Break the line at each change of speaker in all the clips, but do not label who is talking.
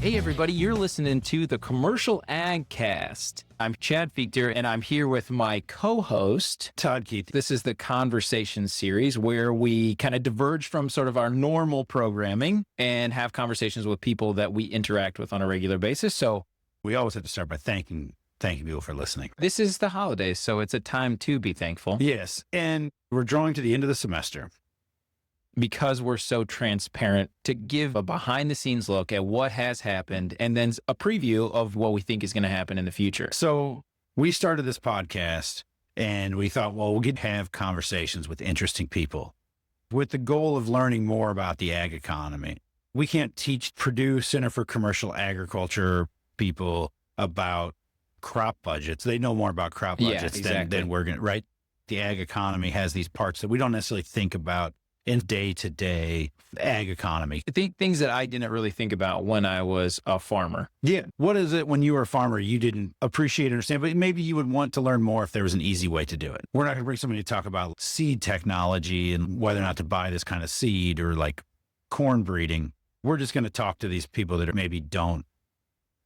Hey everybody, you're listening to the Commercial Ag Cast. I'm Chad Fiechter and I'm here with my co-host,
Todd Kuethe.
This is the conversation series where we kind of diverge from sort of our normal programming and have conversations with people that we interact with on a regular basis. So
we always have to start by thanking people for listening.
This is the holidays, so it's a time to be thankful.
Yes, and we're drawing to the end of the semester.
Because we're so transparent, to give a behind-the-scenes look at what has happened and then a preview of what we think is going to happen in the future.
So we started this podcast and we thought, well, we could have conversations with interesting people with the goal of learning more about the ag economy. We can't teach Purdue Center for Commercial Agriculture people about crop budgets. They know more about crop budgets than we're going to, right? The ag economy has these parts that we don't necessarily think about in day-to-day ag economy.
I think things that I didn't really think about when I was a farmer.
Yeah. What is it when you were a farmer you didn't appreciate, understand, but maybe you would want to learn more if there was an easy way to do it? We're not going to bring somebody to talk about seed technology and whether or not to buy this kind of seed or like corn breeding. We're just going to talk to these people that maybe don't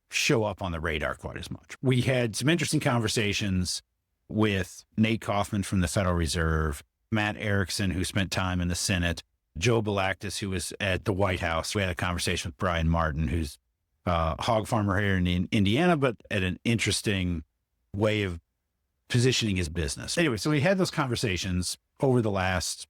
show up on the radar quite as much. We had some interesting conversations with Nate Kauffman from the Federal Reserve, Matt Erickson, who spent time in the Senate, Joe Balagtas, who was at the White House. We had a conversation with Brian Martin, who's a hog farmer here in Indiana, but at an interesting way of positioning his business. Anyway, so we had those conversations over the last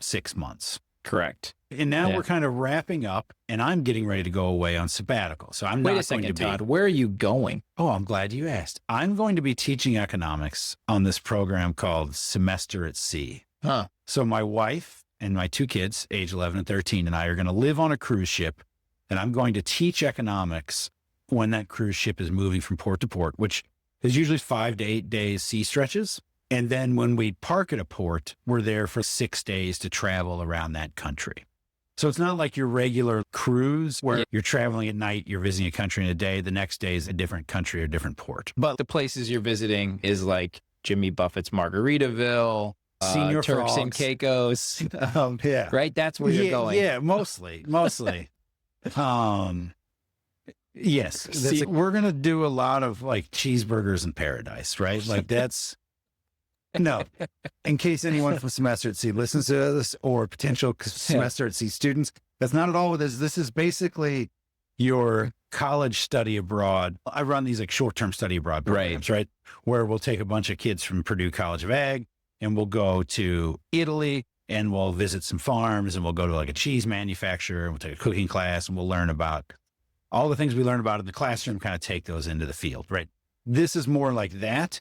6 months.
Correct.
And now we're kind of wrapping up, and I'm getting ready to go away on sabbatical. So I'm
Wait
not
a second,
going to be.
Todd, where are you going?
Oh, I'm glad you asked. I'm going to be teaching economics on this program called Semester at Sea.
Huh.
So my wife and my 2 kids, age 11 and 13, and I are going to live on a cruise ship, and I'm going to teach economics when that cruise ship is moving from port to port, which is usually 5 to 8 days sea stretches. And then when we park at a port, we're there for 6 days to travel around that country. So it's not like your regular cruise where you're traveling at night, you're visiting a country in a day, the next day is a different country or a different port.
But the places you're visiting is like Jimmy Buffett's Margaritaville,
Senior
Turks
Frogs.
and Caicos.
Yeah.
Right? That's where you're going.
Yeah, mostly. Yes. We're going to do a lot of like cheeseburgers in paradise, right? Like that's, no, in case anyone from Semester at Sea listens to this or potential Semester at Sea students, that's not at all what this is. This is basically your college study abroad. I run these like short-term study abroad programs, right? Where we'll take a bunch of kids from Purdue College of Ag and we'll go to Italy and we'll visit some farms and we'll go to like a cheese manufacturer and we'll take a cooking class and we'll learn about all the things we learn about in the classroom, kind of take those into the field, right? This is more like that.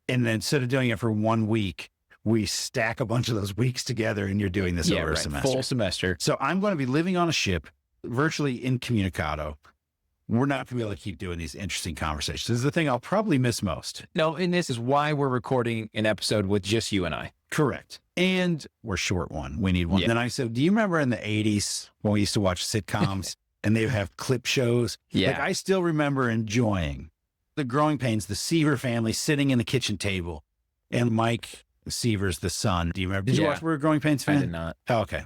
And then instead of doing it for 1 week, we stack a bunch of those weeks together and you're doing this over a semester.
Full semester.
So I'm going to be living on a ship, virtually incommunicado. We're not going to be able to keep doing these interesting conversations. This is the thing I'll probably miss most.
No, and this is why we're recording an episode with just you and I.
Correct. And we're short one. We need one. Yeah. Then I said, do you remember in the 80s when we used to watch sitcoms and they would have clip shows?
Yeah.
Like I still remember enjoying the Growing Pains, the Seaver family sitting in the kitchen table and Mike Seaver's the son. Do you remember? Did you watch We're a Growing Pains fan?
I did not.
Oh, okay.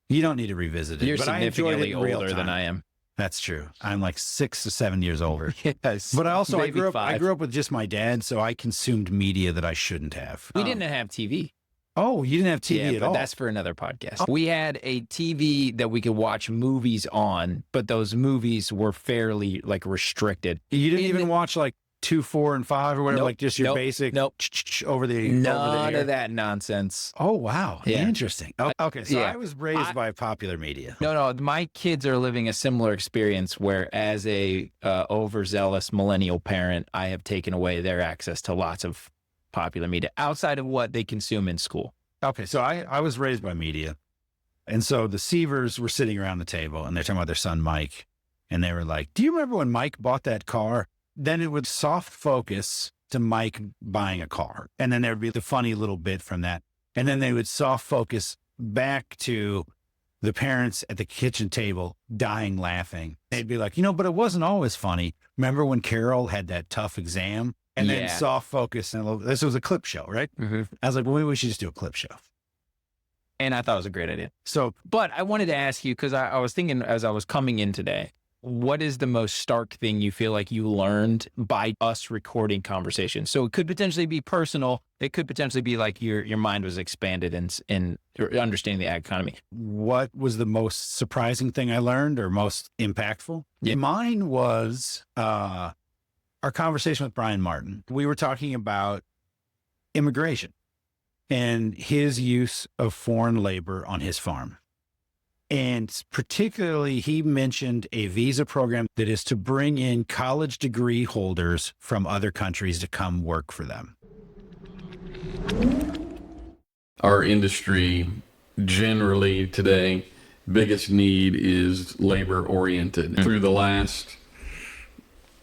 You don't need to revisit it.
You're
but
significantly
I
older than I am.
That's true. I'm like 6 to 7 years older.
Yes.
But I grew
five.
up with just my dad, so I consumed media that I shouldn't have.
We didn't have TV.
Oh, you didn't have TV at all?
That's for another podcast. We had a TV that we could watch movies on, but those movies were fairly like restricted.
You didn't even watch like 2, 4, and 5 or whatever, like just your basic over the
none of that nonsense.
Oh, wow.
Yeah.
Interesting. Okay. So I was raised by popular media.
No, my kids are living a similar experience where as a overzealous millennial parent, I have taken away their access to lots of popular media outside of what they consume in school.
Okay. So I was raised by media. And so the Seavers were sitting around the table and they're talking about their son, Mike. And they were like, do you remember when Mike bought that car? Then it would soft focus to Mike buying a car. And then there'd be the funny little bit from that. And then they would soft focus back to the parents at the kitchen table dying laughing. They'd be like, but it wasn't always funny. Remember when Carol had that tough exam? And then soft focus. And this was a clip show, right?
Mm-hmm.
I was like, well, maybe we should just do a clip show.
And I thought it was a great idea.
So,
but I wanted to ask you, because I was thinking as I was coming in today, what is the most stark thing you feel like you learned by us recording conversations? So it could potentially be personal. It could potentially be like your mind was expanded in understanding the ag economy.
What was the most surprising thing I learned or most impactful?
Yeah.
Mine was our conversation with Brian Martin. We were talking about immigration and his use of foreign labor on his farm. And particularly, he mentioned a visa program that is to bring in college degree holders from other countries to come work for them.
Our industry generally today, biggest need is labor oriented. Through the last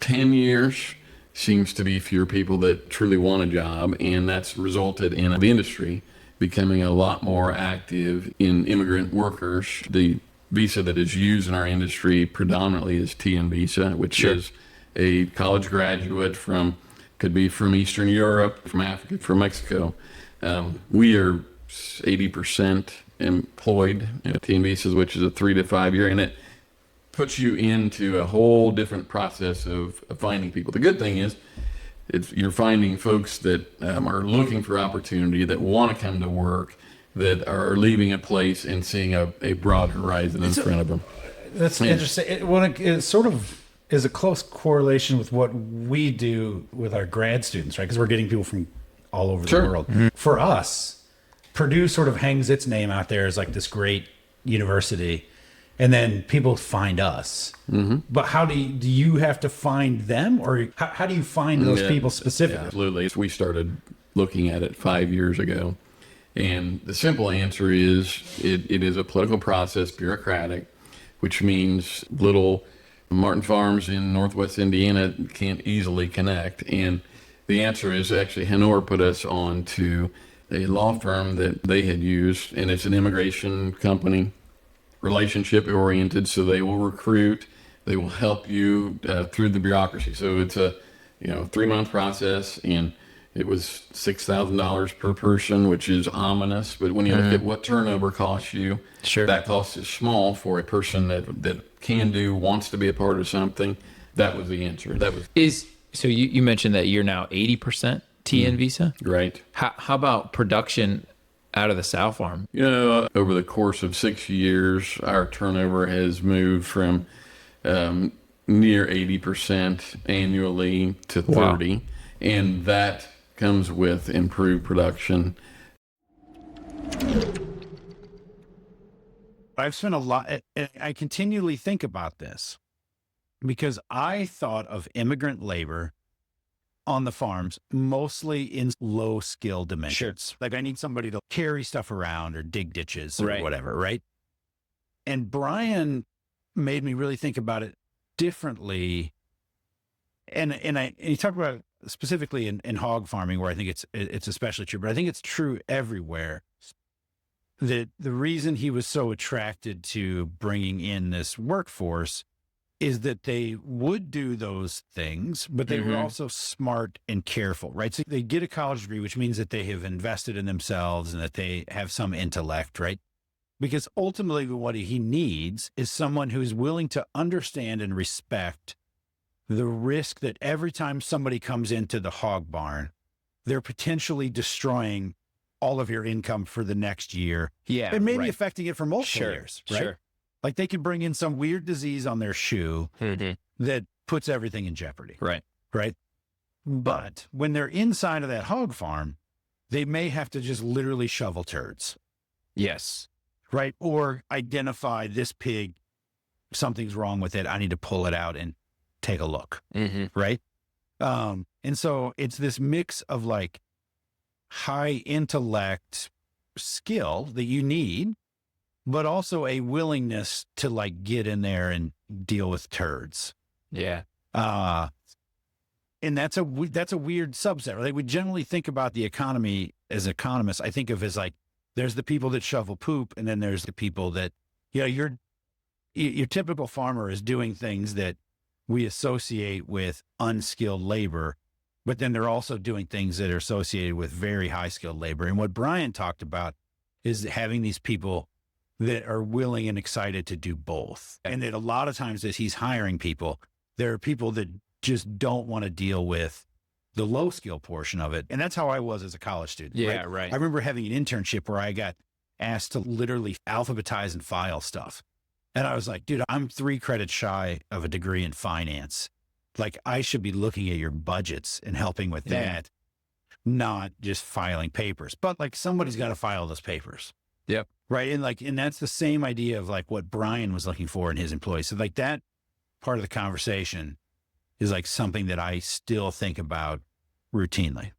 10 years, seems to be fewer people that truly want a job, and that's resulted in the industry becoming a lot more active in immigrant workers. The visa that is used in our industry predominantly is TN visa, which is a college graduate could be from Eastern Europe, from Africa, from Mexico. We are 80% employed in TN visas, which is a 3 to 5 year, and it puts you into a whole different process of finding people. The good thing is, you're finding folks that are looking for opportunity, that want to come to work, that are leaving a place and seeing a broad horizon in front of them.
That's interesting. It sort of is a close correlation with what we do with our grad students, right? Because we're getting people from all over the world. Mm-hmm. For us, Purdue sort of hangs its name out there as like this great university. And then people find us. Mm-hmm. But how do you have to find them, or how do you find those people specifically?
Yeah, absolutely. We started looking at it 5 years ago. And the simple answer is it is a political process, bureaucratic, which means little Martin farms in Northwest Indiana can't easily connect. And the answer is actually Hanor put us on to a law firm that they had used, and it's an immigration company, relationship oriented, so they will recruit, they will help you through the bureaucracy. So it's a 3-month process, and it was $6,000 per person, which is ominous. But when you look at what turnover costs you, that cost is small for a person that can do, wants to be a part of something. That was the answer.
So you mentioned that you're now 80% TN visa,
right?
How about production out of the sow farm?
Over the course of 6 years, our turnover has moved from near 80% annually to 30%. Wow. And that comes with improved production.
I've spent a lot, I continually think about this because I thought of immigrant labor on the farms, mostly in low skill dimensions. Sure. Like I need somebody to carry stuff around or dig ditches or whatever, right? And Brian made me really think about it differently. And he talked about it specifically in hog farming, where I think it's especially true, but I think it's true everywhere. That the reason he was so attracted to bringing in this workforce is that they would do those things, but they were also smart and careful, right? So they get a college degree, which means that they have invested in themselves and that they have some intellect, right? Because ultimately what he needs is someone who's willing to understand and respect the risk that every time somebody comes into the hog barn, they're potentially destroying all of your income for the next year. Yeah. And maybe affecting it for multiple years, right? Sure. Like they could bring in some weird disease on their shoe that puts everything in jeopardy. Right. Right. But when they're inside of that hog farm, they may have to just literally shovel turds. Yes. Right. Or identify this pig, something's wrong with it. I need to pull it out and take a look. Right. And so it's this mix of like high intellect skill that you need, but also a willingness to like get in there and deal with turds. Yeah. And that's a weird subset, right? We generally think about the economy as economists. I think of as like, there's the people that shovel poop, and then there's the people that, your typical farmer is doing things that we associate with unskilled labor, but then they're also doing things that are associated with very high skilled labor. And what Brian talked about is having these people that are willing and excited to do both. And that a lot of times as he's hiring people, there are people that just don't want to deal with the low skill portion of it. And that's how I was as a college student.
Yeah, right.
I remember having an internship where I got asked to literally alphabetize and file stuff. And I was like, dude, I'm 3 credits shy of a degree in finance. Like, I should be looking at your budgets and helping with that, not just filing papers. But like, somebody's got to file those papers.
Yep.
Right. And that's the same idea of like what Brian was looking for in his employees. So like that part of the conversation is like something that I still think about routinely.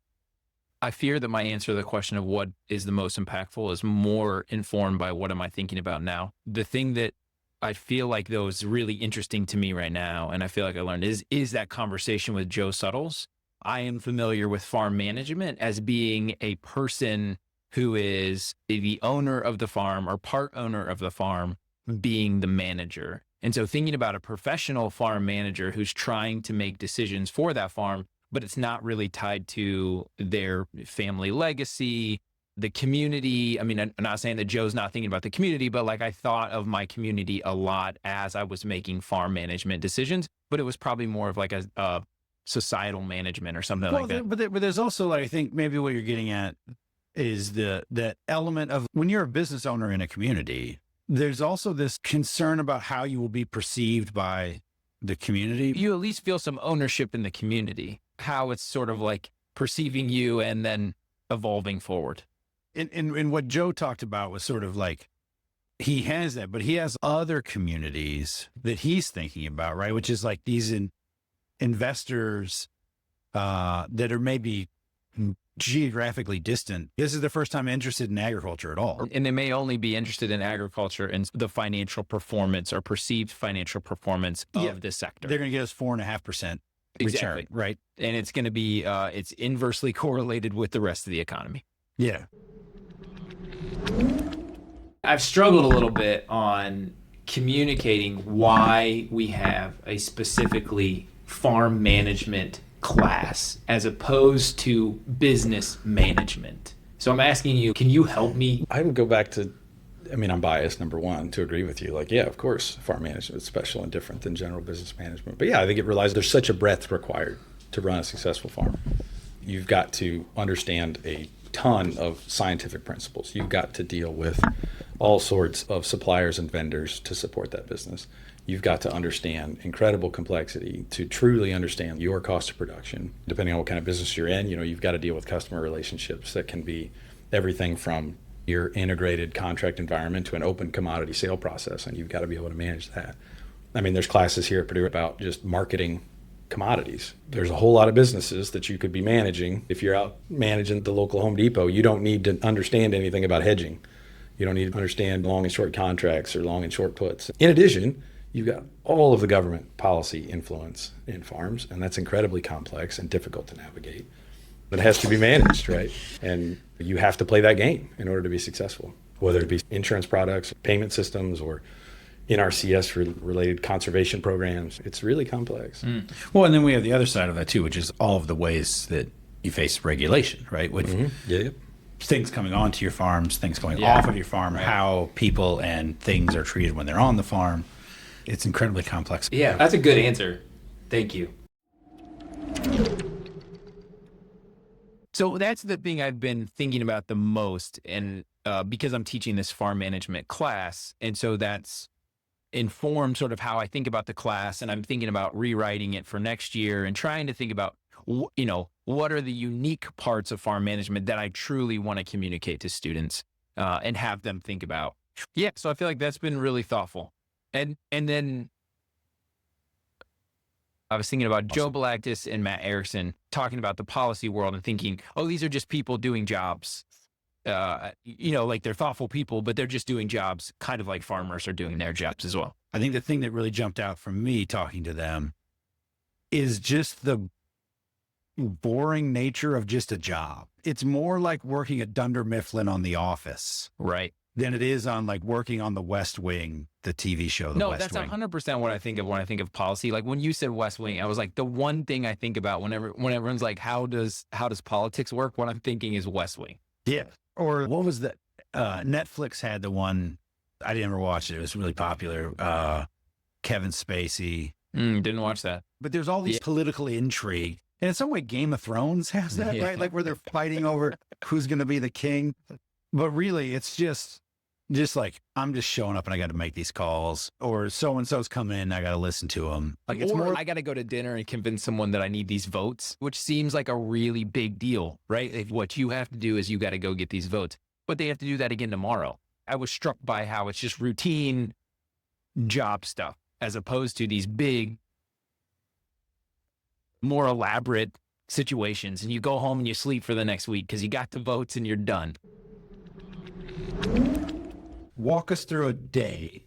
I fear that my answer to the question of what is the most impactful is more informed by what am I thinking about now. The thing that I feel like though is really interesting to me right now, and I feel like I learned is that conversation with Joe Suttles. I am familiar with farm management as being a person who is the owner of the farm or part owner of the farm being the manager. And so thinking about a professional farm manager who's trying to make decisions for that farm, but it's not really tied to their family legacy, the community. I mean, I'm not saying that Joe's not thinking about the community, but like I thought of my community a lot as I was making farm management decisions, but it was probably more of like a societal management or something like that.
But there's also like, I think maybe what you're getting at is the element of when you're a business owner in a community, there's also this concern about how you will be perceived by the community.
You at least feel some ownership in the community, how it's sort of like perceiving you and then evolving forward.
And what Joe talked about was sort of like, he has that, but he has other communities that he's thinking about, right? Which is like these investors that are maybe geographically distant. This is the first time interested in agriculture at all.
And they may only be interested in agriculture and the financial performance or perceived financial performance of this sector.
They're going to get us 4.5% return, right?
And it's going to be, it's inversely correlated with the rest of the economy.
Yeah.
I've struggled a little bit on communicating why we have a specifically farm management class as opposed to business management. So I'm asking you, can you help me?
I would go back to, I mean, I'm biased, number one, to agree with you. Like, yeah, of course, farm management is special and different than general business management. But yeah, I think it realizes there's such a breadth required to run a successful farm. You've got to understand a ton of scientific principles. You've got to deal with all sorts of suppliers and vendors to support that business. You've got to understand incredible complexity to truly understand your cost of production. Depending on what kind of business you're in, you've got to deal with customer relationships that can be everything from your integrated contract environment to an open commodity sale process, and you've got to be able to manage that. I mean, there's classes here at Purdue about just marketing commodities. There's a whole lot of businesses that you could be managing. If you're out managing the local Home Depot, you don't need to understand anything about hedging. You don't need to understand long and short contracts or long and short puts. In addition, you've got all of the government policy influence in farms, and that's incredibly complex and difficult to navigate. But it has to be managed, right? And you have to play that game in order to be successful, whether it be insurance products, payment systems, or NRCS related conservation programs. It's really complex.
Well, and then we have the other side of that too, which is all of the ways that you face regulation, right? With things coming onto your farms, things going off of your farm, how people and things are treated when they're on the farm. It's incredibly complex.
Yeah, that's a good answer. Thank you. So that's the thing I've been thinking about the most, and because I'm teaching this farm management class, and so that's informed sort of how I think about the class, and I'm thinking about rewriting it for next year and trying to think about, what are the unique parts of farm management that I truly want to communicate to students and have them think about. Yeah, so I feel like that's been really thoughtful. And then I was thinking about Joe Balagtas and Matt Erickson talking about the policy world and thinking, oh, these are just people doing jobs. Like they're thoughtful people, but they're just doing jobs kind of like farmers are doing their jobs as well.
I think the thing that really jumped out from me talking to them is just the boring nature of just a job. It's more like working at Dunder Mifflin on The Office.
Right.
Than it is on like working on The West Wing, the TV show, The West Wing.
No, that's 100% what I think of when I think of policy. Like when you said West Wing, I was like, the one thing I think about when everyone's like, how does politics work? What I'm thinking is West Wing.
Yeah. Or what was that? Netflix had the one I didn't ever watch it. It was really popular. Kevin Spacey.
Didn't watch that.
But there's all these political intrigue. And in some way, Game of Thrones has that, right? Like where they're fighting over who's going to be the king. But really, it's just like, I'm just showing up and I got to make these calls, or so-and-so's coming in, I got to listen to them. Like it's more,
I got to go to dinner and convince someone that I need these votes, which seems like a really big deal, right? If what you have to do is you got to go get these votes, but they have to do that again tomorrow. I was struck by how it's just routine job stuff as opposed to these big, more elaborate situations. And you go home and you sleep for the next week because you got the votes and you're done.
walk us through a day.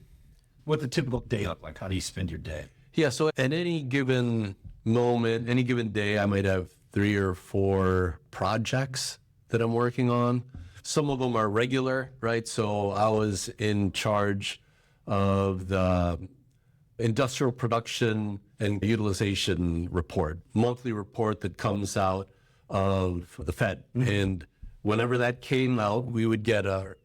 What the typical day look like? How do you spend your day?
Yeah, so at any given moment, any given day, I might have 3 or 4 projects that I'm working on. Some of them are regular, right? So I was in charge of the industrial production and utilization report, monthly report that comes out of the Fed. Mm-hmm. And whenever that came out, we would get a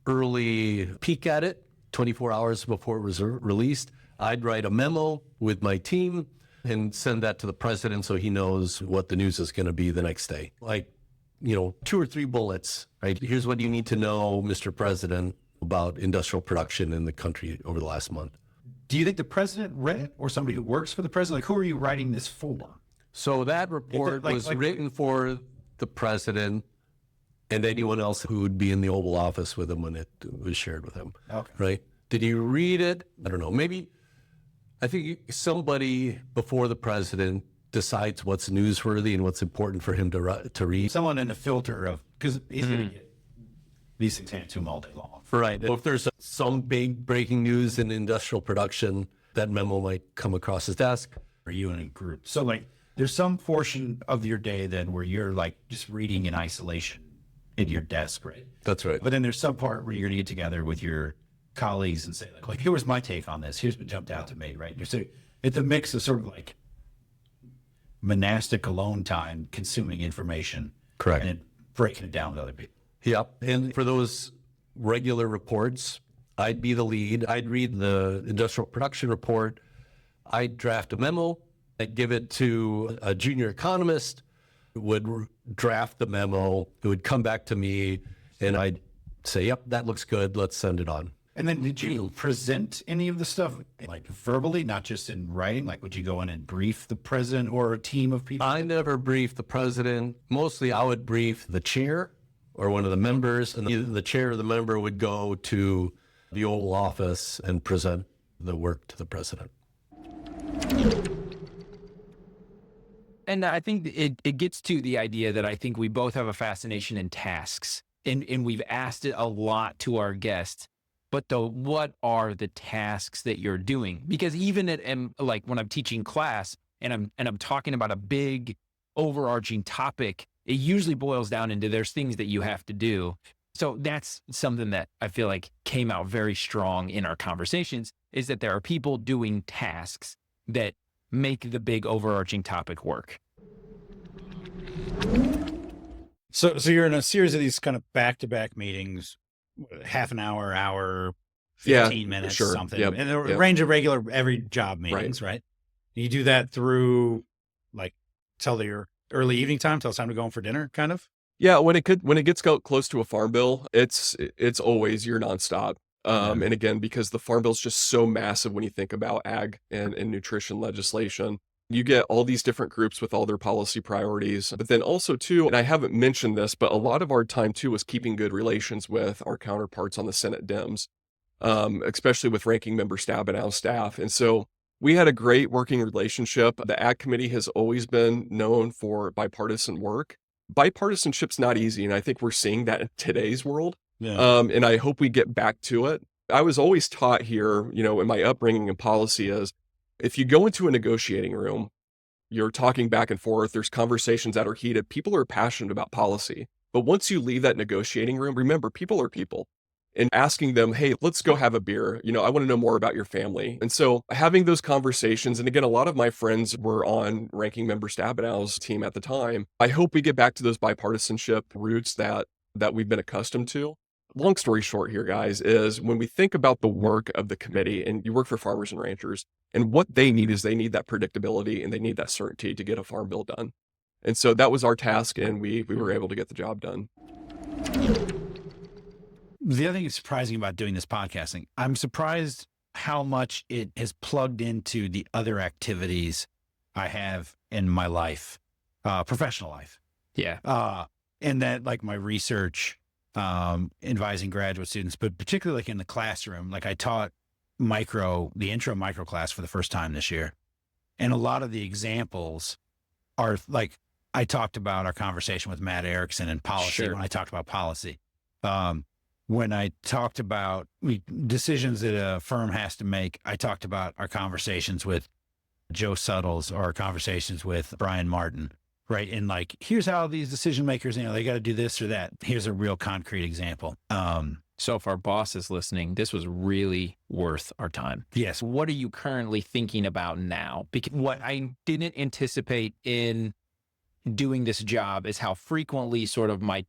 early peek at it, 24 hours before it was released. I'd write a memo with my team and send that to the president so he knows what the news is going to be the next day. Like, 2 or 3 bullets, right? Here's what you need to know, Mr. President, about industrial production in the country over the last month.
Do you think the president read it, or somebody who works for the president? Like, who are you writing this for?
So that report was written for the president and anyone else who would be in the Oval Office with him when it was shared with him. Okay. Right? Did he read it? I don't know. Maybe, I think somebody before the president decides what's newsworthy and what's important for him to read.
Someone in a filter of, because he's going to get these things handed to him all day long.
Right. If there's some big breaking news in industrial production, that memo might come across his desk.
Are you in a group? So like, there's some portion of your day then where you're like just reading in isolation at your desk, right?
That's right.
But then there's some part where you're going to get together with your colleagues and say like, here was my take on this. Here's what jumped out to me, right? So it's a mix of sort of like monastic alone time, consuming information.
Correct.
And breaking it down with other people.
Yep. And for those regular reports, I'd be the lead. I'd read the industrial production report. I'd draft a memo. I'd give it to a junior economist who would draft the memo. It would come back to me and I'd say, yep, that looks good. Let's send it on.
And then did you present any of the stuff like verbally, not just in writing? Like, would you go in and brief the president or a team of people?
I never briefed the president. Mostly I would brief the chair or one of the members, and either the chair or the member would go to the Oval Office and present the work to the president.
And I think it gets to the idea that I think we both have a fascination in tasks. And we've asked it a lot to our guests. But what are the tasks that you're doing? Because even like when I'm teaching class and I'm talking about a big overarching topic, it usually boils down into there's things that you have to do. So that's something that I feel like came out very strong in our conversations, is that there are people doing tasks that make the big overarching topic work.
So you're in a series of these kind of back-to-back meetings, half an hour, 15 minutes,
sure.
something.
Yep.
And a range of regular every job meetings, right? You do that through like till your early evening time, till it's time to go home for dinner, kind of?
Yeah, when it gets close to a farm bill, it's always you're nonstop. And again, because the farm bill is just so massive when you think about ag and nutrition legislation, you get all these different groups with all their policy priorities. But then also too, and I haven't mentioned this, but a lot of our time too was keeping good relations with our counterparts on the Senate Dems, especially with ranking member Stabenow staff. And so we had a great working relationship. The Ag Committee has always been known for bipartisan work. Bipartisanship's not easy, and I think we're seeing that in today's world. Yeah. And I hope we get back to it. I was always taught here, in my upbringing and policy is, if you go into a negotiating room, you're talking back and forth, there's conversations that are heated, people are passionate about policy. But once you leave that negotiating room, remember, people are people. And asking them, hey, let's go have a beer. I want to know more about your family. And so having those conversations, and again, a lot of my friends were on ranking member Stabenow's team at the time. I hope we get back to those bipartisanship roots that we've been accustomed to. long story short here, guys, is when we think about the work of the committee, and you work for farmers and ranchers, and what they need is they need that predictability and they need that certainty to get a farm bill done. And so that was our task, and we were able to get the job done.
The other thing that's surprising about doing this podcasting, I'm surprised how much it has plugged into the other activities I have in my life, professional life.
Yeah.
And that, like, my research, advising graduate students, but particularly like in the classroom. Like, I taught the intro micro class for the first time this year. And a lot of the examples are like, I talked about our conversation with Matt Erickson and policy when I talked about policy. When I talked about decisions that a firm has to make, I talked about our conversations with Joe Suttles or our conversations with Brian Martin, right? And like, here's how these decision makers, they got to do this or that. Here's a real concrete example.
So if our boss is listening, this was really worth our time.
Yes.
What are you currently thinking about now? Because what I didn't anticipate in doing this job is how frequently sort of my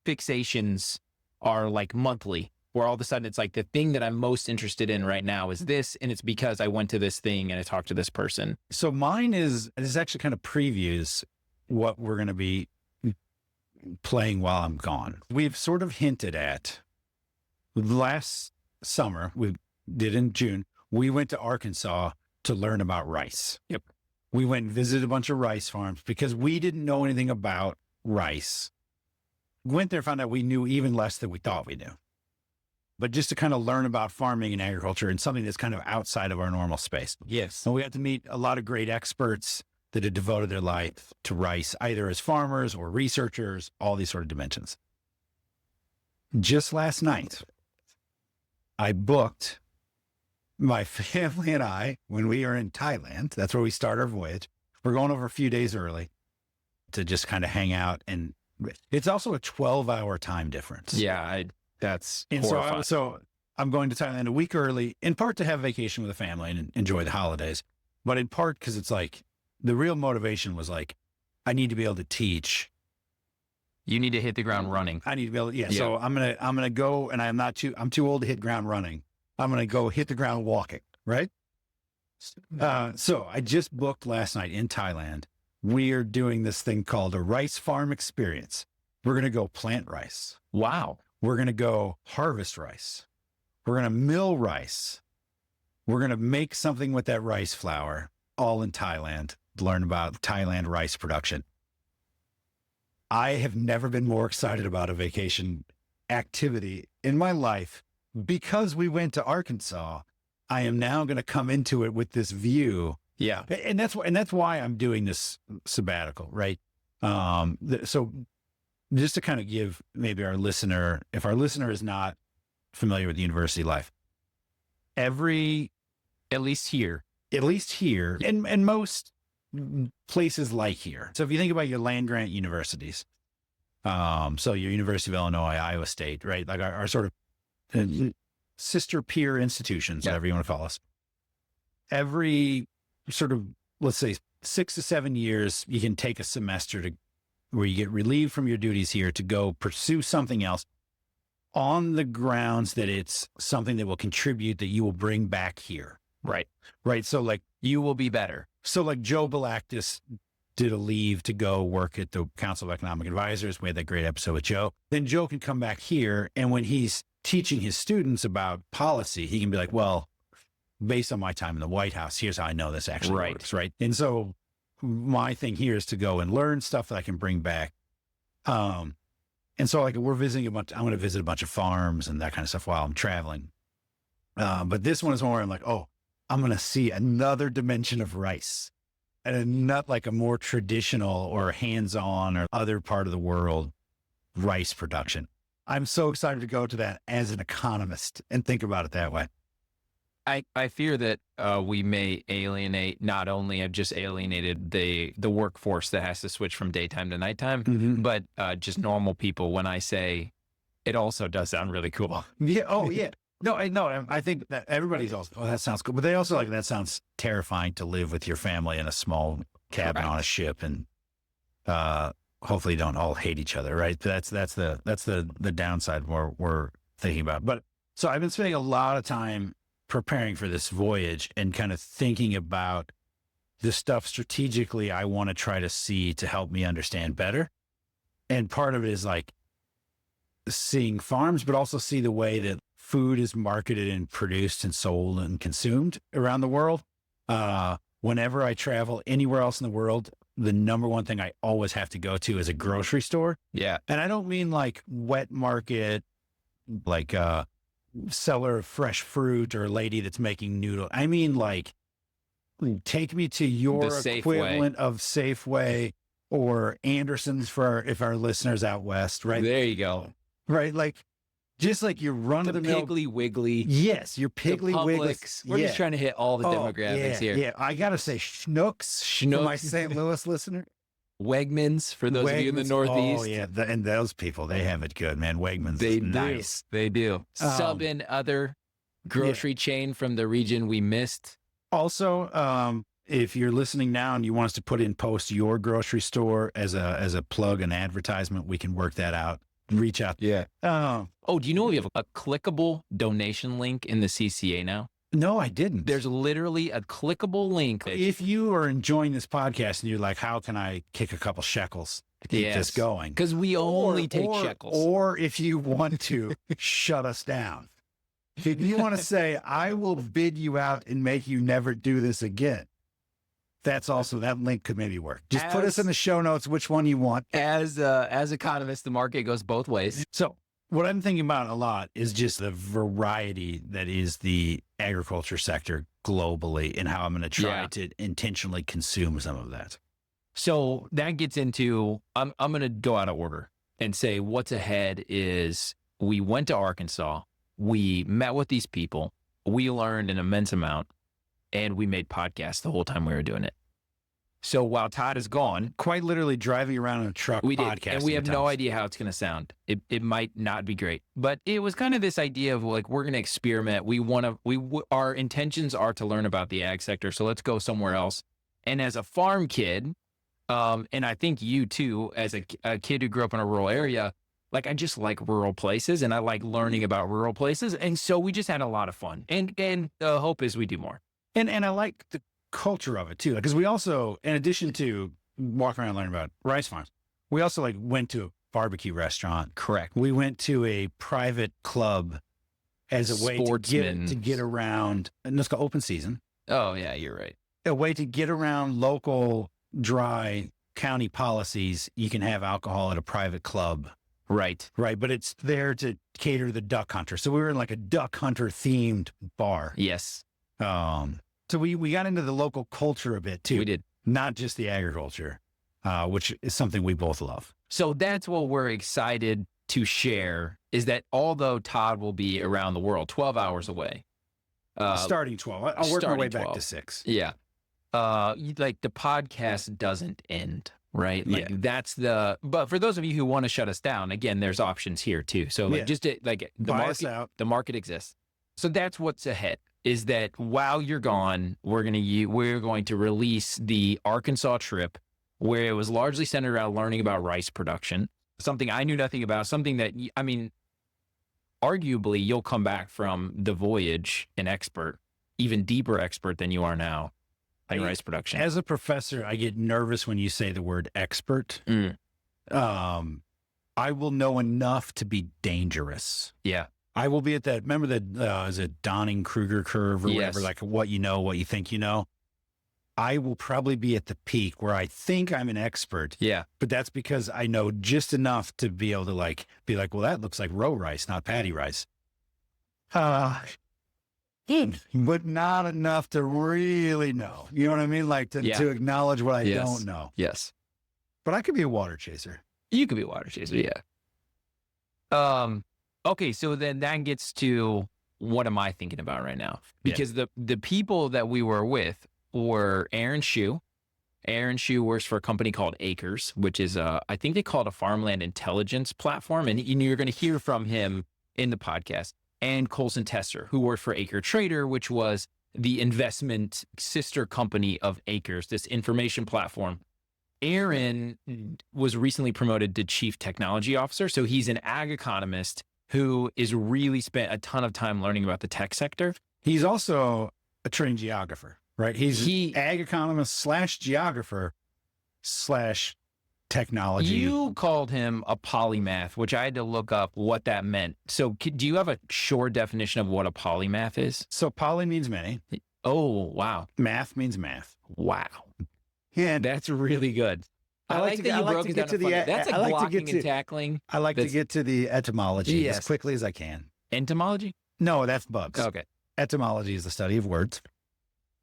fixations are like monthly, where all of a sudden it's like the thing that I'm most interested in right now is this, and it's because I went to this thing and I talked to this person.
So mine is actually kind of previews what we're going to be playing while I'm gone. We've sort of hinted at last summer, we did in June, we went to Arkansas to learn about rice.
Yep.
We went and visited a bunch of rice farms because we didn't know anything about rice. Went there, found out we knew even less than we thought we knew. But just to kind of learn about farming and agriculture and something that's kind of outside of our normal space.
Yes.
And we got to meet a lot of great experts that had devoted their life to rice, either as farmers or researchers, all these sort of dimensions. Just last night, I booked my family and I, when we are in Thailand, that's where we start our voyage. We're going over a few days early to just kind of hang out. And it's also a 12-hour time difference.
Yeah, that's
and
horrifying.
So I'm going to Thailand a week early, in part to have vacation with the family and enjoy the holidays, but in part because it's like the real motivation was like, I need to be able to teach.
You need to hit the ground running.
I need to be able to, yeah. So I'm gonna go, and I'm too old to hit ground running. I'm gonna go hit the ground walking, right? So I just booked last night in Thailand. We are doing this thing called a rice farm experience. We're going to go plant rice.
Wow.
We're going to go harvest rice. We're going to mill rice. We're going to make something with that rice flour, all in Thailand, learn about Thailand rice production. I have never been more excited about a vacation activity in my life because we went to Arkansas. I am now going to come into it with this view.
Yeah.
And that's why I'm doing this sabbatical, right? So just to kind of give maybe our listener, if our listener is not familiar with university life, at least here, and most places like here. So if you think about your land grant universities, so your University of Illinois, Iowa State, right? Like our sort of sister peer institutions, whatever you want to call us. Every sort of, let's say 6 to 7 years, you can take a semester where you get relieved from your duties here to go pursue something else on the grounds that it's something that will contribute, that you will bring back here.
Right.
Right. So like,
you will be better.
So like Joe Balagtas did a leave to go work at the Council of Economic Advisors. We had that great episode with Joe. Then Joe can come back here, and when he's teaching his students about policy, he can be like, well, based on my time in the White House, here's how I know this actually works, right? And so my thing here is to go and learn stuff that I can bring back. And so like we're visiting I'm going to visit a bunch of farms and that kind of stuff while I'm traveling. But this one is more, I'm like, oh, I'm going to see another dimension of rice, and not like a more traditional or hands-on or other part of the world rice production. I'm so excited to go to that as an economist and think about it that way.
I fear that we may alienate, not only have just alienated the workforce that has to switch from daytime to nighttime, but just normal people. When I say it also does sound really cool.
Yeah. Oh, yeah. No, I think that everybody's also, oh, that sounds cool. But they also like, that sounds terrifying to live with your family in a small cabin on a ship and hopefully don't all hate each other, right? That's the downside we're thinking about. But so I've been spending a lot of time preparing for this voyage and kind of thinking about the stuff strategically I want to try to see to help me understand better. And part of it is like seeing farms, but also see the way that food is marketed and produced and sold and consumed around the world. Whenever I travel anywhere else in the world, the number one thing I always have to go to is a grocery store.
Yeah.
And I don't mean like wet market, like a seller of fresh fruit or a lady that's making noodle. I mean, like, take me to your equivalent of Safeway or Anderson's if our listeners out west, right?
There you go.
Right. Like, just like your run of the mill.
Piggly Wiggly.
Yes, your Piggly Wiggly.
We're just trying to hit all the demographics here.
Yeah, I got to say Schnucks for my St. Louis listener.
Wegmans, for those of you in the Northeast.
Oh, yeah. And those people, they have it good, man. Wegmans is nice.
They do. Sub in other grocery chain from the region we missed.
Also, if you're listening now and you want us to put in post your grocery store as a plug, an advertisement, we can work that out. Reach out.
Yeah. Do you know we have a clickable donation link in the CCA now?
No, I didn't.
There's literally a clickable link.
If you are enjoying this podcast and you're like, how can I kick a couple shekels to keep this going?
Because we only take shekels.
Or if you want to shut us down. If you want to say, I will bid you out and make you never do this again. That link could maybe work. Just put us in the show notes which one you want.
As economists, the market goes both ways.
So what I'm thinking about a lot is just the variety that is the agriculture sector globally and how I'm going to try to intentionally consume some of that.
So that gets into, I'm going to go out of order and say what's ahead is we went to Arkansas, we met with these people, we learned an immense amount, and we made podcasts the whole time we were doing it. So while Todd is gone,
quite literally driving around in a truck,
we did,
podcasting,
and we have no idea how it's going to sound. It might not be great, but it was kind of this idea of like, we're going to experiment. Our intentions are to learn about the ag sector. So let's go somewhere else. And as a farm kid, and I think you too, as a kid who grew up in a rural area, like I just like rural places and I like learning about rural places. And so we just had a lot of fun, and the hope is we do more.
And I like the culture of it too, because we also, in addition to walking around and learning about rice farms, we also like went to a barbecue restaurant.
Correct.
We went to a private club as a way to get around, and let's go open season.
Oh yeah, you're right.
A way to get around local dry county policies. You can have alcohol at a private club.
Right.
Right. But it's there to cater to the duck hunter. So we were in like a duck hunter themed bar.
Yes.
So we got into the local culture a bit too.
We did.
Not just the agriculture, which is something we both love.
So that's what we're excited to share, is that although Todd will be around the world 12 hours away.
Starting 12. I'll work my way back to 6.
Yeah. Like the podcast doesn't end, right? Like but for those of you who want to shut us down, again, there's options here too. So like the market exists. So that's what's ahead, is that while you're gone, we're going to release the Arkansas trip, where it was largely centered around learning about rice production, something I knew nothing about, something that, I mean, arguably you'll come back from the voyage an expert, even deeper expert than you are now in rice production.
As a professor, I get nervous when you say the word expert. I will know enough to be dangerous.
Yeah.
I will be at that, remember that, is it Donning-Kruger curve or whatever, like what you know, what you think you know? I will probably be at the peak where I think I'm an expert.
Yeah.
But that's because I know just enough to be able to be like, well, that looks like row rice, not paddy rice. But not enough to really know. You know what I mean? Like to acknowledge what I don't know.
Yes.
But I could be a water chaser.
You could be a water chaser, yeah. Okay, so then that gets to what am I thinking about right now? Because the people that we were with were Aaron Shue. Aaron Shue works for a company called Acres, which is I think they call it a farmland intelligence platform, and you're going to hear from him in the podcast. And Colson Tester, who worked for Acre Trader, which was the investment sister company of Acres, this information platform. Aaron was recently promoted to chief technology officer. So he's an ag economist who is really spent a ton of time learning about the tech sector.
He's also a trained geographer, right? He's ag economist / geographer / technology.
You called him a polymath, which I had to look up what that meant. So do you have a short definition of what a polymath is?
So poly means many.
Oh, wow.
Math means math.
Wow.
Yeah,
That's really good. I like that you broke it down to the That's like blocking and tackling.
I like to get to the etymology as
Yes.
quickly as I can.
Entomology?
No, that's bugs.
Okay.
Etymology is the study of words.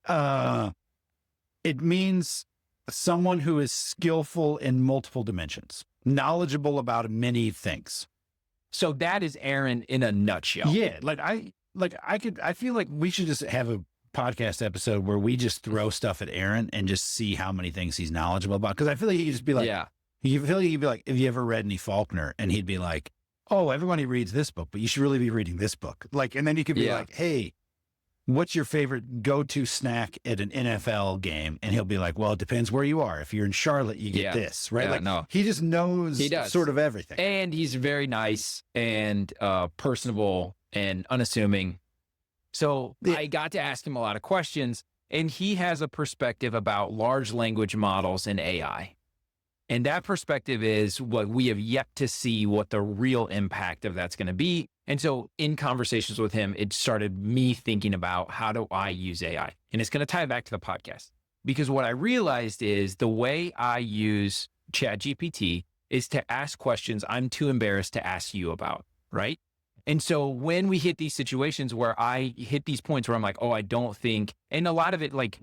It means someone who is skillful in multiple dimensions, knowledgeable about many things.
So that is Aaron in a nutshell.
Yeah, I feel like we should just have a podcast episode where we just throw stuff at Aaron and just see how many things he's knowledgeable about. Because I feel like he'd just be like, you feel like he'd be like, have you ever read any Faulkner? And he'd be like, oh, everybody reads this book, but you should really be reading this book. Like, and then you could be like, hey, what's your favorite go-to snack at an NFL game? And he'll be like, well, it depends where you are. If you're in Charlotte, you get this, right?
Yeah,
like,
no.
he just knows sort of everything.
And he's very nice and personable and unassuming. So I got to ask him a lot of questions, and he has a perspective about large language models and AI. And that perspective is what we have yet to see what the real impact of that's going to be. And so in conversations with him, it started me thinking about how do I use AI? And it's going to tie back to the podcast, because what I realized is the way I use ChatGPT is to ask questions I'm too embarrassed to ask you about, right? And so when we hit these situations where I hit these points where I'm like, oh, I don't think, and a lot of it, like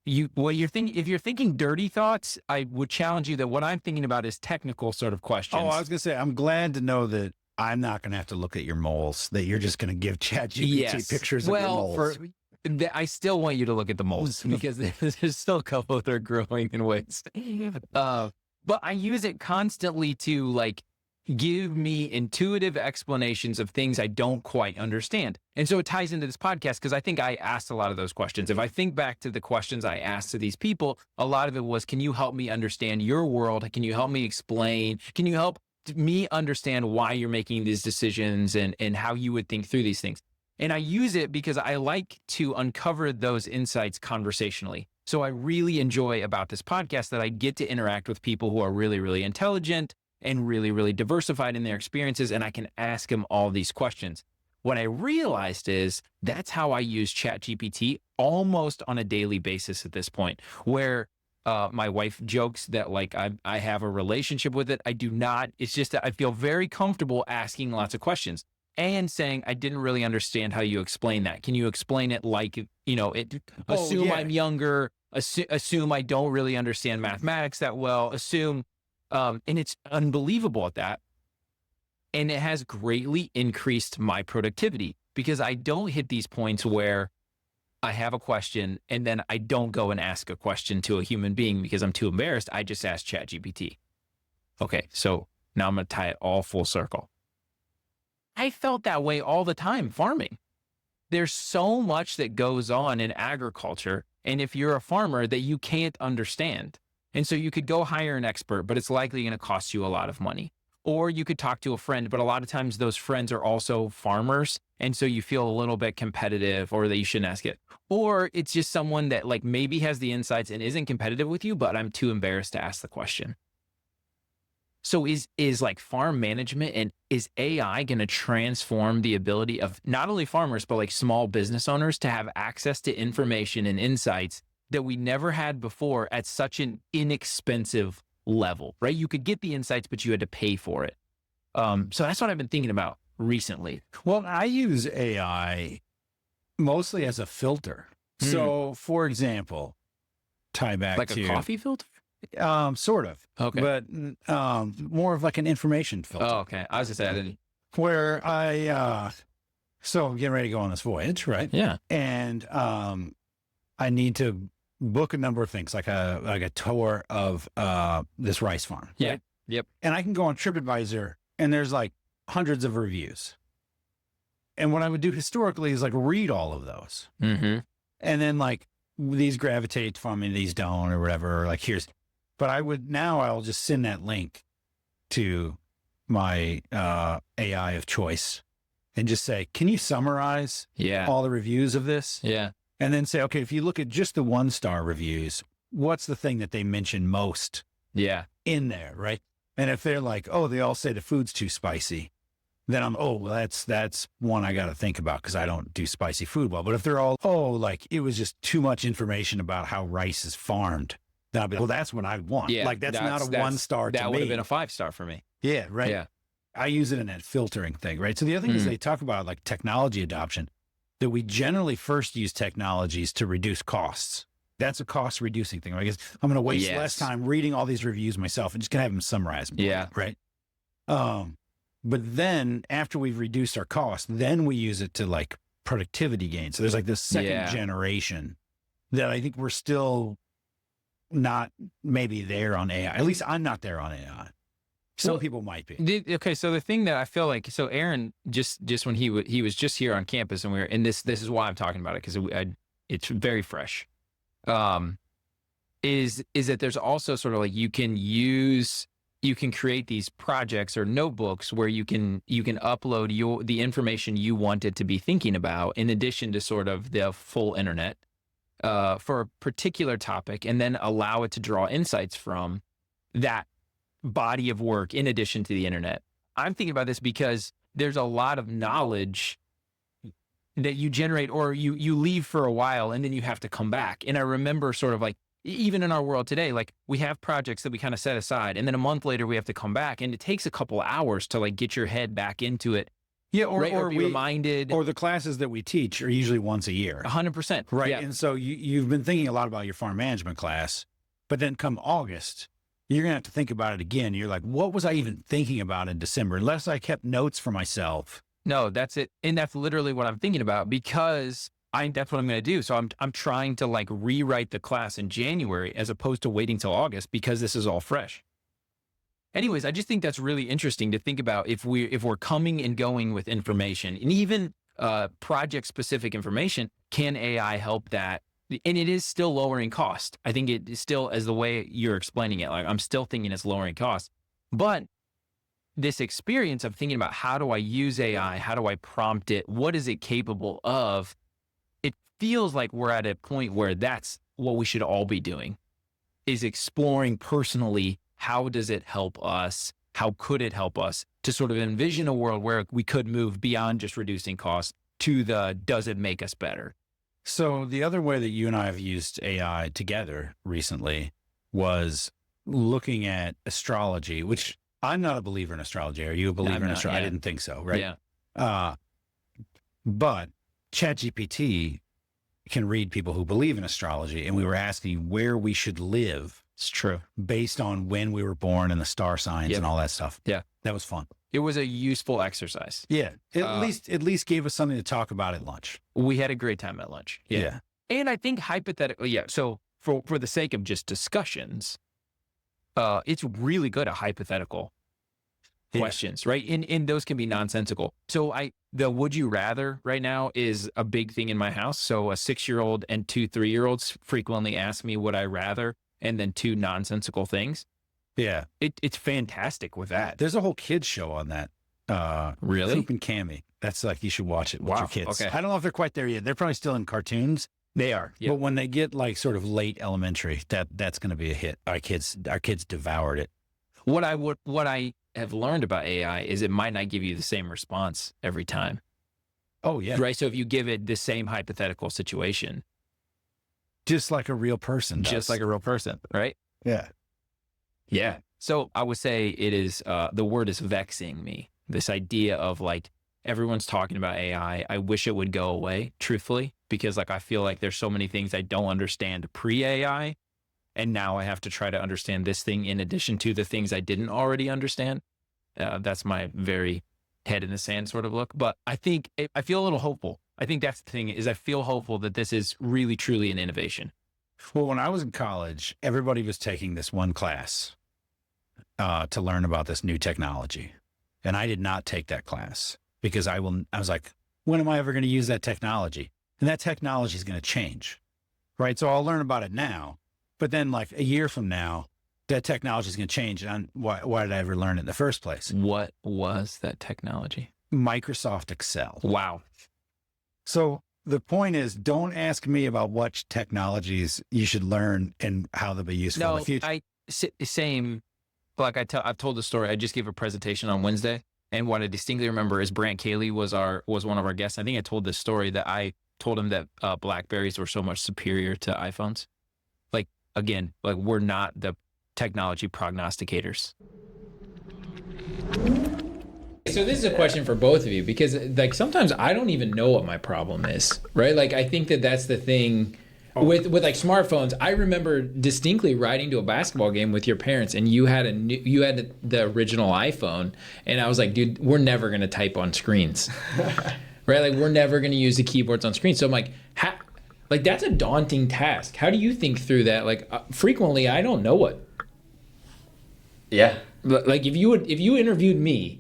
if you're thinking dirty thoughts, I would challenge you that what I'm thinking about is technical sort of questions.
Oh, I was going to say, I'm glad to know that I'm not going to have to look at your moles, that you're just going to give ChatGPT pictures of your moles.
I still want you to look at the moles because there's still a couple that are growing in ways. But I use it constantly to like give me intuitive explanations of things I don't quite understand. And so it ties into this podcast because I think I asked a lot of those questions. If I think back to the questions I asked to these people, a lot of it was, can you help me understand your world? Can you help me explain? Can you help me understand why you're making these decisions and how you would think through these things? And I use it because I like to uncover those insights conversationally. So I really enjoy about this podcast that I get to interact with people who are really, really intelligent and really, really diversified in their experiences, and I can ask them all these questions. What I realized is that's how I use ChatGPT almost on a daily basis at this point, where my wife jokes that like I have a relationship with it. I do not. It's just that I feel very comfortable asking lots of questions and saying, I didn't really understand how you explain that. Can you explain it like, assume I'm younger, assume I don't really understand mathematics that well, assume, and it's unbelievable at that. And it has greatly increased my productivity because I don't hit these points where I have a question and then I don't go and ask a question to a human being because I'm too embarrassed. I just ask ChatGPT. Okay, so now I'm going to tie it all full circle. I felt that way all the time farming. There's so much that goes on in agriculture, and if you're a farmer, that you can't understand. And so you could go hire an expert, but it's likely going to cost you a lot of money. Or you could talk to a friend, but a lot of times those friends are also farmers. And so you feel a little bit competitive or that you shouldn't ask it. Or it's just someone that like maybe has the insights and isn't competitive with you, but I'm too embarrassed to ask the question. So is like farm management and is AI going to transform the ability of not only farmers, but like small business owners to have access to information and insights that we never had before at such an inexpensive level, right? You could get the insights, but you had to pay for it. So that's what I've been thinking about recently.
Well, I use AI mostly as a filter. So, for example, tie back
like
to
a coffee filter?
Sort of.
Okay.
But more of like an information filter.
Oh, okay. I was just adding.
Where so I'm getting ready to go on this voyage, right?
Yeah.
And I need to book a number of things, like a tour of this rice farm.
Yeah.
Right?
Yep.
And I can go on TripAdvisor and there's like hundreds of reviews. And what I would do historically is like read all of those.
Mm-hmm.
And then like these gravitate from me, these don't or whatever. Like But I'll just send that link to my AI of choice and just say, can you summarize all the reviews of this?
Yeah.
And then say, okay, if you look at just the 1-star reviews, what's the thing that they mention most in there, right? And if they're like, oh, they all say the food's too spicy, then that's one I got to think about because I don't do spicy food well. But if they're all, like it was just too much information about how rice is farmed, then I'll be like, well, that's what I want.
Yeah,
like that's not a 1-star to me.
That would have been a 5-star for me.
Yeah, right.
Yeah.
I use it in that filtering thing, right? So the other thing is they talk about like technology adoption, that we generally first use technologies to reduce costs. That's a cost reducing thing. I guess I'm going to waste less time reading all these reviews myself and just going to have them summarize them.
Yeah.
Right. But then after we've reduced our cost, then we use it to like productivity gain. So there's like this second generation that I think we're still not maybe there on AI. At least I'm not there on AI. Some people might be.
Okay, so the thing that I feel like, so Aaron, just when he was just here on campus and and this is why I'm talking about it, because it's very fresh, is that there's also sort of like you can create these projects or notebooks where you can upload the information you wanted to be thinking about in addition to sort of the full internet for a particular topic, and then allow it to draw insights from that body of work in addition to the internet. I'm thinking about this because there's a lot of knowledge that you generate or you leave for a while and then you have to come back. And I remember sort of like, even in our world today, like we have projects that we kind of set aside and then a month later we have to come back, and it takes a couple hours to like get your head back into it.
Yeah.
Or be reminded.
Or the classes that we teach are usually once a year.
100%.
Right.
Yeah.
And so you've been thinking a lot about your farm management class, but then come August, you're going to have to think about it again. You're like, what was I even thinking about in December? Unless I kept notes for myself.
No, that's it. And that's literally what I'm thinking about, because that's what I'm going to do. So I'm trying to like rewrite the class in January as opposed to waiting till August because this is all fresh. Anyways, I just think that's really interesting to think about if we're coming and going with information, and even project specific information. Can AI help that? And it is still lowering cost. I think it is still, as the way you're explaining it, like I'm still thinking it's lowering cost. But this experience of thinking about how do I use AI? How do I prompt it? What is it capable of? It feels like we're at a point where that's what we should all be doing, is exploring personally, how does it help us? How could it help us to sort of envision a world where we could move beyond just reducing costs to does it make us better?
So the other way that you and I have used AI together recently was looking at astrology, which I'm not a believer in astrology. Are you a believer in astrology?
Yeah.
I didn't think so, right?
Yeah.
But ChatGPT can read people who believe in astrology, and we were asking where we should live.
It's true.
Based on when we were born and the star signs and all that stuff.
Yeah.
That was fun.
It was a useful exercise.
Yeah. At least gave us something to talk about at lunch.
We had a great time at lunch.
Yeah.
And I think hypothetically, so for the sake of just discussions, it's really good at hypothetical questions, right? And those can be nonsensical. So the would you rather right now is a big thing in my house. So a 6-year-old and 2 3-year-olds frequently ask me would I rather, and then 2 nonsensical things.
Yeah.
It's fantastic with that.
There's a whole kids show on that.
Really?
Coop and Cammy. That's like, you should watch it with your kids.
Okay.
I don't know if they're quite there yet. They're probably still in cartoons.
They are. Yep.
But when they get like sort of late elementary, that's going to be a hit. Our kids devoured it.
What I have learned about AI is it might not give you the same response every time.
Oh yeah.
Right. So if you give it the same hypothetical situation,
just like a real person does.
Just like a real person, right?
Yeah.
Yeah. So I would say it is, the word is vexing me. This idea of like, everyone's talking about AI. I wish it would go away, truthfully, because like, I feel like there's so many things I don't understand pre-AI. And now I have to try to understand this thing in addition to the things I didn't already understand. That's my very head in the sand sort of look. But I think I feel a little hopeful. I think that's the thing, is I feel hopeful that this is really, truly an innovation.
Well, when I was in college, everybody was taking this one class to learn about this new technology. And I did not take that class because I was like, when am I ever going to use that technology? And that technology is going to change, right? So I'll learn about it now, but then like a year from now, that technology is going to change. And why did I ever learn it in the first place?
What was that technology?
Microsoft Excel.
Wow.
So the point is, don't ask me about what technologies you should learn and how they'll be useful in the future.
Same. Like I've told the story. I just gave a presentation on Wednesday, and what I distinctly remember is Brant Caley was one of our guests. I think I told this story that I told him that BlackBerries were so much superior to iPhones. Like, again, like we're not the technology prognosticators. So this is a question for both of you, because like sometimes I don't even know what my problem is, right? Like I think that's the thing with like smartphones. I remember distinctly riding to a basketball game with your parents, and you had the original iPhone, and I was like, dude, we're never gonna type on screens, right? Like we're never gonna use the keyboards on screens. So I'm like, like that's a daunting task. How do you think through that? Like frequently, I don't know what.
Yeah.
Like if you interviewed me,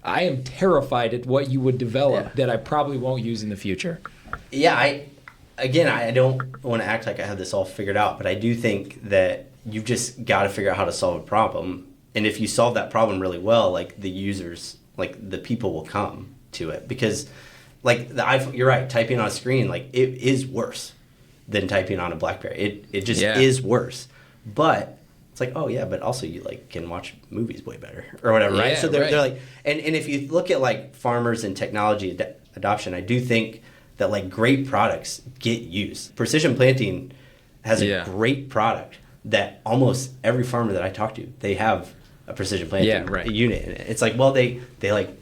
I am terrified at what you would develop that I probably won't use in the future.
Yeah, I don't want to act like I have this all figured out, but I do think that you've just got to figure out how to solve a problem. And if you solve that problem really well, like the users, like the people will come to it, because like the iPhone, you're right, typing on a screen, like it is worse than typing on a BlackBerry. It just is worse. But it's like, oh yeah, but also you like can watch movies way better or whatever, right? So they're like, and if you look at like farmers and technology adoption, I do think that like great products get used. Precision planting has a great product that almost every farmer that I talk to, they have a precision planting unit in it. It's like, well, they like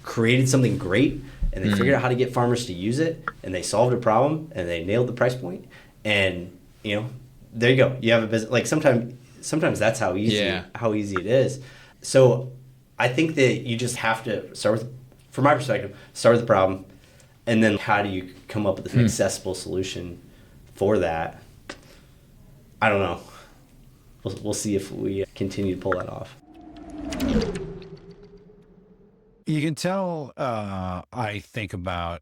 created something great, and they figured out how to get farmers to use it, and they solved a problem, and they nailed the price point, and you know, there you go. You have a business. Like sometimes that's how easy it is. So I think that you just have to start with, from my perspective, start with the problem, and then how do you come up with an accessible solution for that? I don't know. We'll see if we continue to pull that off.
You can tell I think about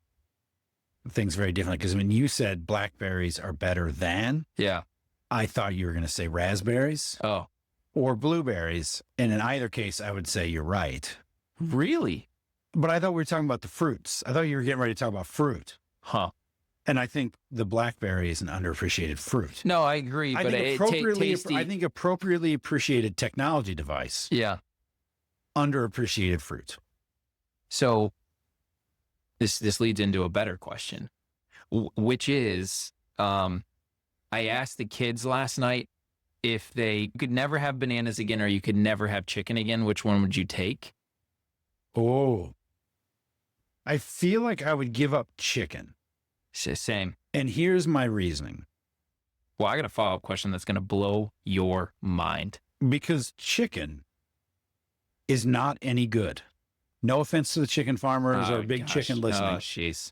things very differently, because when you said blackberries are better than, I thought you were going to say raspberries or blueberries. And in either case, I would say you're right.
Really?
But I thought we were talking about the fruits. I thought you were getting ready to talk about fruit.
Huh.
And I think the blackberry is an underappreciated fruit.
No, I agree. But
I think appropriately appreciated technology device.
Yeah.
Underappreciated fruit.
So this leads into a better question, which is, I asked the kids last night if they could never have bananas again or you could never have chicken again, which one would you take?
Oh, I feel like I would give up chicken.
Same.
And here's my reasoning.
Well, I got a follow-up question that's going to blow your mind.
Because chicken is not any good. No offense to the chicken farmers or big chicken listening.
Oh, jeez.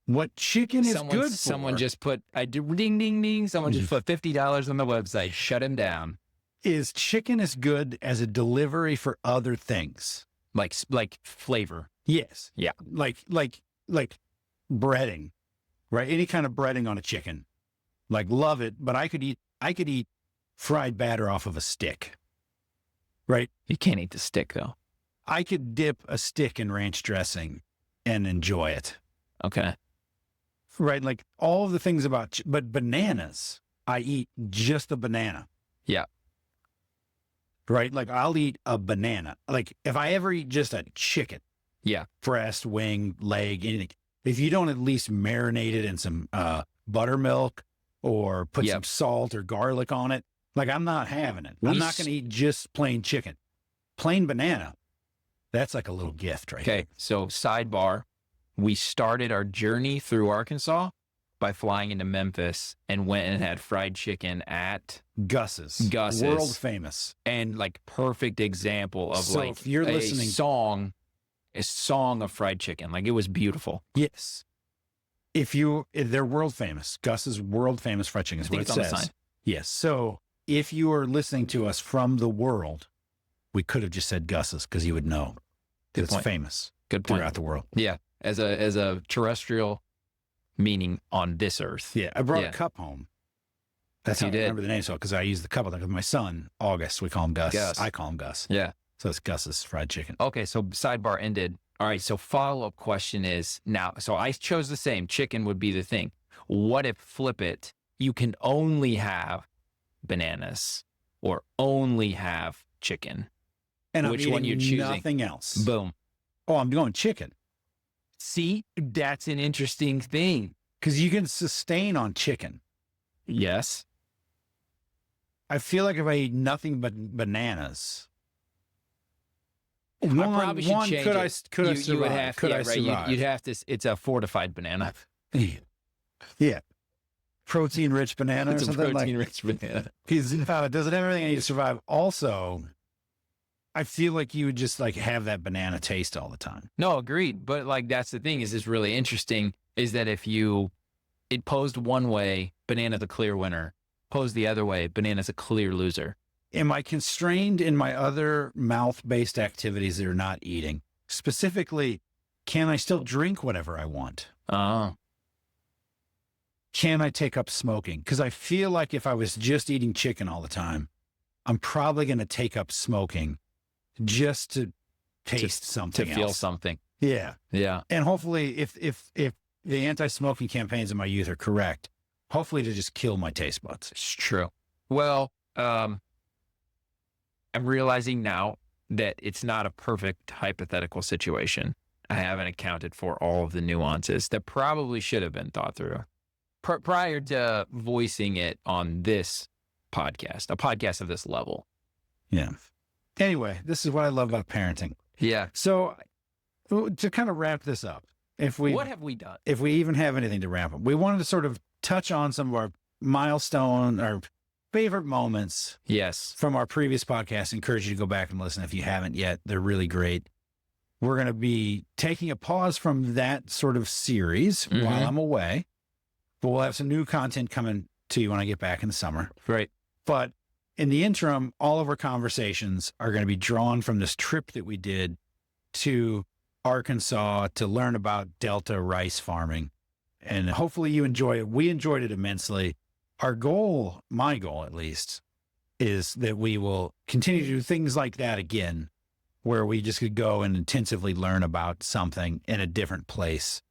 What chicken is good for?
Someone just put, ding, ding, ding. Someone just put $50 on the website. Shut him down.
Is chicken as good as a delivery for other things?
Like flavor.
Yes.
Yeah.
Like breading, right? Any kind of breading on a chicken. Like love it, but I could eat fried batter off of a stick. Right?
You can't eat the stick though.
I could dip a stick in ranch dressing and enjoy it.
Okay.
Right, like all of the things about, but bananas, I eat just a banana.
Yeah.
Right, like I'll eat a banana. Like if I ever eat just a chicken, breast, wing, leg, anything, if you don't at least marinate it in some buttermilk or put some salt or garlic on it, like I'm not having it. I'm not going to eat just plain chicken. Plain banana, that's like a little gift, right?
Okay, so sidebar. We started our journey through Arkansas by flying into Memphis and went and had fried chicken at
Gus's. World famous.
And like perfect example of
so if you're listening,
a song of fried chicken. Like it was beautiful.
Yes. If they're world famous. Gus's world famous fried chicken is what it says. On the sign. Yes. So if you are listening to us from the world, we could have just said Gus's because you would know. It's famous.
Good point.
Throughout the world.
Yeah. As a terrestrial meaning on this earth.
Yeah. I brought a cup home. That's how I
did.
remember the name. So, because I use the couple. Like with my son, August, we call him Gus.
Gus.
I call him Gus.
Yeah.
So it's Gus's fried chicken.
Okay, so sidebar ended. All right, so follow-up question is now, so I chose the same. Chicken would be the thing. What if, flip it, you can only have bananas or only have chicken?
And
Which
I'm
one
eating
you're choosing?
nothing else.
Boom.
Oh, I'm going chicken.
See, that's an interesting thing.
Because you can sustain on chicken.
Yes.
I feel like if I eat nothing but bananas,
I probably should change
could
it.
Could I
You
survive?
would have,
could
yeah,
I
right,
survive?
you'd have to, it's a fortified banana.
Yeah. Protein-rich banana
It's
or
a
something like.
protein-rich banana.
Because it doesn't have everything I need to survive. Also, I feel like you would just like have that banana taste all the time.
No, agreed. But like, that's the thing is it's really interesting is that if it posed one way, banana the clear winner, posed the other way, banana's a clear loser.
Am I constrained in my other mouth-based activities that are not eating? Specifically, can I still drink whatever I want?
Oh,
Can I take up smoking? Because I feel like if I was just eating chicken all the time, I'm probably going to take up smoking just to taste something
to feel
else.
something.
Yeah.
Yeah.
And hopefully, if the anti-smoking campaigns of my youth are correct, hopefully to just kill my taste buds.
It's true. Well, I'm realizing now that it's not a perfect hypothetical situation. I haven't accounted for all of the nuances that probably should have been thought through prior to voicing it on this podcast, a podcast of this level.
Yeah. Anyway, this is what I love about parenting.
Yeah.
So to kind of wrap this up,
What have we done?
if we even have anything to wrap up, we wanted to sort of touch on some of our milestone or favorite moments
Yes.
from our previous podcast. Encourage you to go back and listen if you haven't yet. They're really great. We're going to be taking a pause from that sort of series
Mhm.
while I'm away, but we'll have some new content coming to you when I get back in the summer.
Right.
But in the interim, all of our conversations are going to be drawn from this trip that we did to Arkansas to learn about Delta rice farming. And hopefully you enjoy it. We enjoyed it immensely. Our goal, my goal at least, is that we will continue to do things like that again, where we just could go and intensively learn about something in a different place.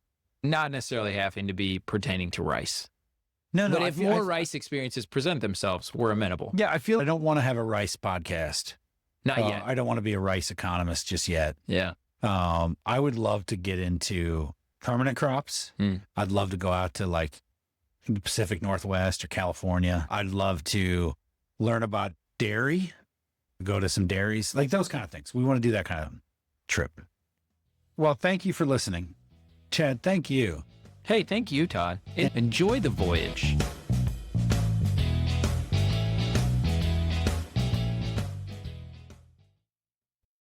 Not necessarily having to be pertaining to rice.
No,
But if more rice experiences present themselves, we're amenable.
Yeah, I feel I don't want to have a rice podcast.
Not yet.
I don't want to be a rice economist just yet.
Yeah.
I would love to get into permanent crops. I'd love to go out to like the Pacific Northwest or California. I'd love to learn about dairy, go to some dairies, like those kind of things. We want to do that kind of trip. Well, thank you for listening. Chad, thank you.
Hey, thank you, Todd. Enjoy the voyage.